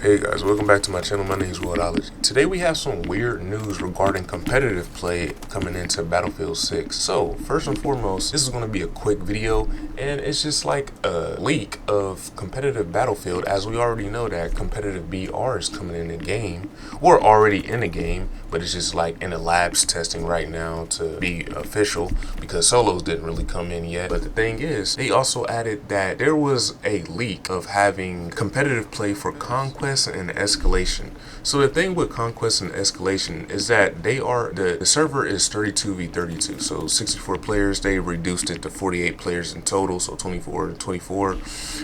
Hey guys, welcome back to my channel. My name is Worldology. Today we have some weird news regarding competitive play coming into Battlefield 6. So, first and foremost, this is going to be a quick video, and it's just like a leak of competitive Battlefield, as we already know that competitive BR is coming in the game. We're already in the game, but it's just like in the labs testing right now to be official because solos didn't really come in yet. But the thing is, they also added that there was a leak of having competitive play for Conquest and Escalation. So the thing with Conquest and Escalation is that the server is 32v32, so 64 players. They reduced it to 48 players in total, so 24 and 24.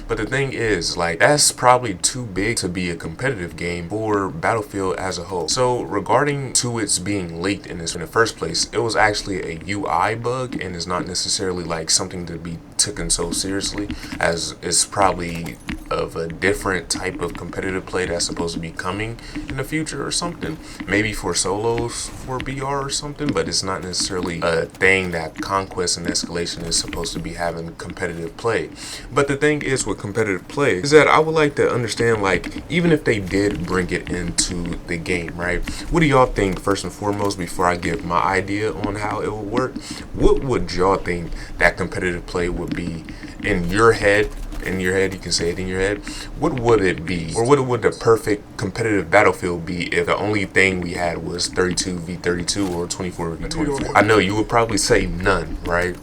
But the thing is, like, that's probably too big to be a competitive game for Battlefield as a whole. So regarding to its being leaked in the first place, it was actually a UI bug and is not necessarily like something to be taken so seriously, as it's probably of a different type of competitive play that's supposed to be coming in the future or something, maybe for solos for BR or something, but it's not necessarily a thing that Conquest and Escalation is supposed to be having competitive play. But the thing is with competitive play is that I would like to understand, like, even if they did bring it into the game, right, what do y'all think first and foremost before I give my idea on how it would work? What would y'all think that competitive play would be in your head? In your head, you can say it in your head. What would it be, or what would the perfect competitive Battlefield be if the only thing we had was 32v32 or 24v24? I know you would probably say none, right?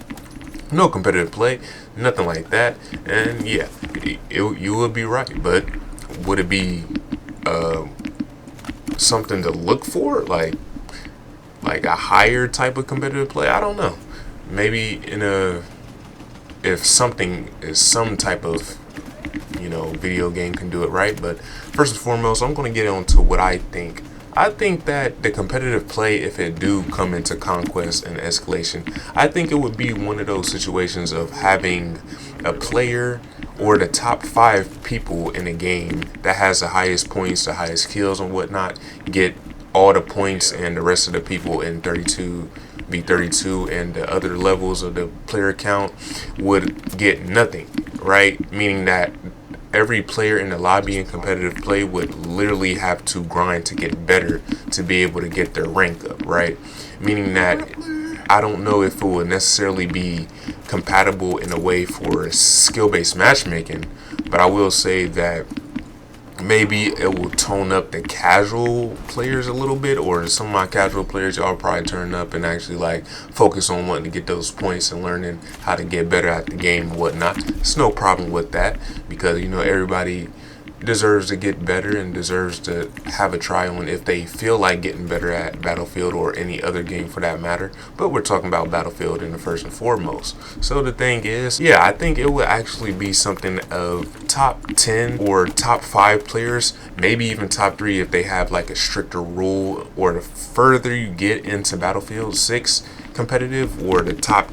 No competitive play, nothing like that. And yeah, you would be right. But would it be something to look for, like a higher type of competitive play? I don't know. Maybe if something is some type of, video game can do it right. But first and foremost, I'm going to get on to what I think. I think that the competitive play, if it do come into Conquest and Escalation, I think it would be one of those situations of having a player or the top 5 people in a game that has the highest points, the highest kills and whatnot, get all the points, and the rest of the people in 32v32 and the other levels of the player count would get nothing, right? Meaning that every player in the lobby in competitive play would literally have to grind to get better to be able to get their rank up, right? Meaning that I don't know if it would necessarily be compatible in a way for skill-based matchmaking, but I will say that maybe it will tone up the casual players a little bit, or some of my casual players, y'all probably turn up and actually like focus on wanting to get those points and learning how to get better at the game and whatnot. It's no problem with that, because everybody deserves to get better and deserves to have a try on if they feel like getting better at Battlefield or any other game for that matter. But we're talking about Battlefield in the first and foremost. So the thing is, yeah, I think it would actually be something of top 10 or top 5 players, maybe even top 3 if they have like a stricter rule, or the further you get into Battlefield 6 competitive, or the top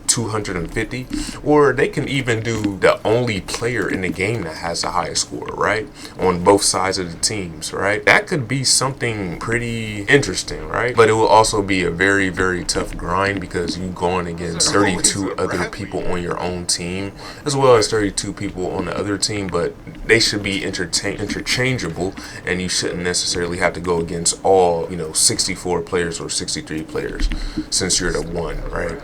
250, or they can even do the only player in the game that has the highest score, right, on both sides of the teams, right? That could be something pretty interesting, right? But it will also be a very, very tough grind, because you going against 32 other people on your own team, as well as 32 people on the other team, but they should be interchangeable, and you shouldn't necessarily have to go against all 64 players or 63 players, since you're the one, right?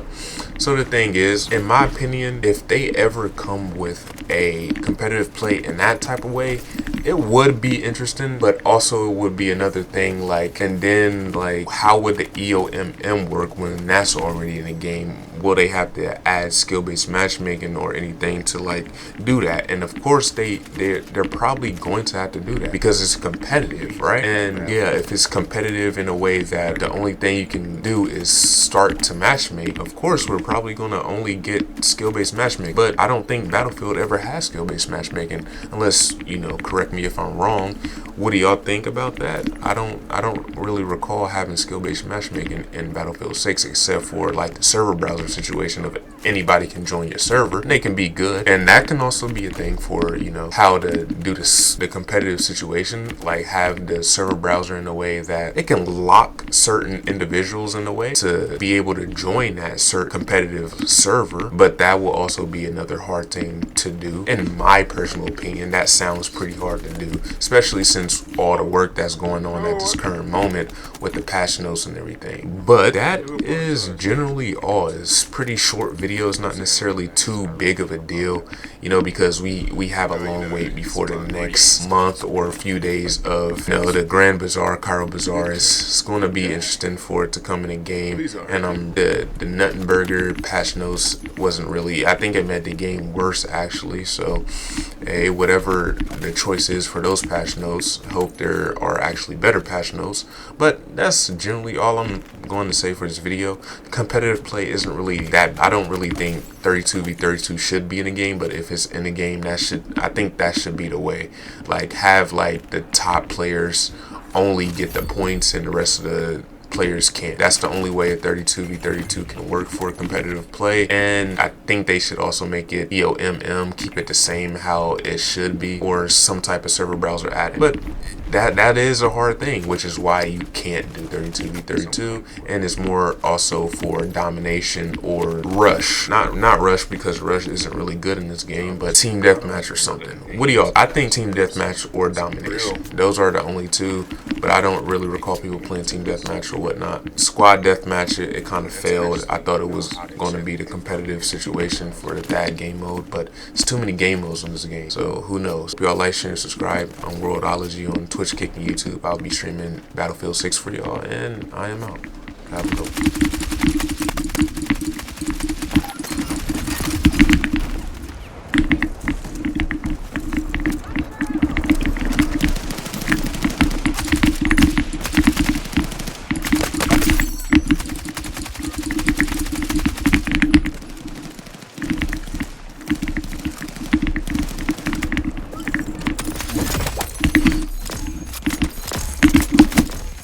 So the thing is, in my opinion, if they ever come with a competitive play in that type of way, it would be interesting, but also it would be another thing, like, and then like, how would the EOMM work when that's already in the game? Will they have to add skill-based matchmaking or anything to like do that? And of course they're probably going to have to do that because it's competitive, right? And yeah, if it's competitive in a way that the only thing you can do is start to matchmake, of course we're probably going to only get skill-based matchmaking. But I don't think Battlefield ever has skill-based matchmaking, unless correct me if I'm wrong. What do y'all think about that? I don't really recall having skill-based matchmaking in Battlefield 6, except for like the server browser situation of anybody can join your server. They can be good, and that can also be a thing for, you know, how to do this, the competitive situation, like have the server browser in a way that it can lock certain individuals in a way to be able to join that certain competitive server. But that will also be another hard thing to do, in my personal opinion. That sounds pretty hard to do, especially since all the work that's going on at this current moment with the patch notes and everything. But that is generally all. It's pretty short videos, not necessarily too big of a deal, you know, because we have a long wait before the next month or a few days of, you know, the Grand Bazaar, Cairo Bazaar. It's going to be interesting for it to come in a game. And the Nuttenberger patch notes wasn't really, I think it made the game worse actually. So hey, whatever the choice is for those patch notes, hope there are actually better patch notes. But that's generally all I'm going to say for this video. Competitive play isn't really that, I don't really think 32v32 should be in a game, but if it's in a game, that should, I think that should be the way. Like have like the top players only get the points and the rest of the players can't. That's the only way a 32v32 can work for competitive play. And I think they should also make it EOMM, keep it the same how it should be, or some type of server browser add-in. But that is a hard thing, which is why you can't do 32v32, and it's more also for domination or rush. Not rush, because rush isn't really good in this game, but team deathmatch or something. What do y'all? I think team deathmatch or domination. Those are the only two, but I don't really recall people playing team deathmatch or whatnot. Squad deathmatch, it kind of failed. I thought it was going to be the competitive situation for that game mode, but it's too many game modes in this game, so who knows. If y'all like, share, and subscribe on Worldology on Twitch, Kick, and YouTube. I'll be streaming Battlefield 6 for y'all, and I am out. Have a good one.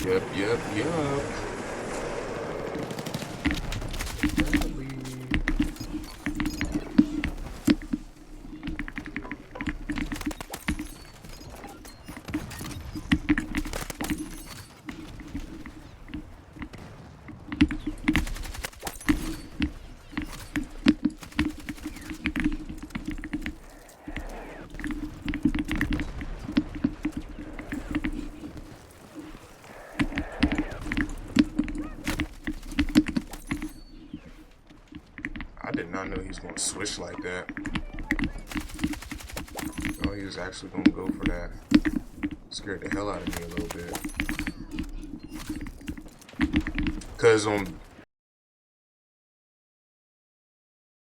Yep. I did not know he was going to switch like that. Oh, he was actually going to go for that. Scared the hell out of me a little bit. Because on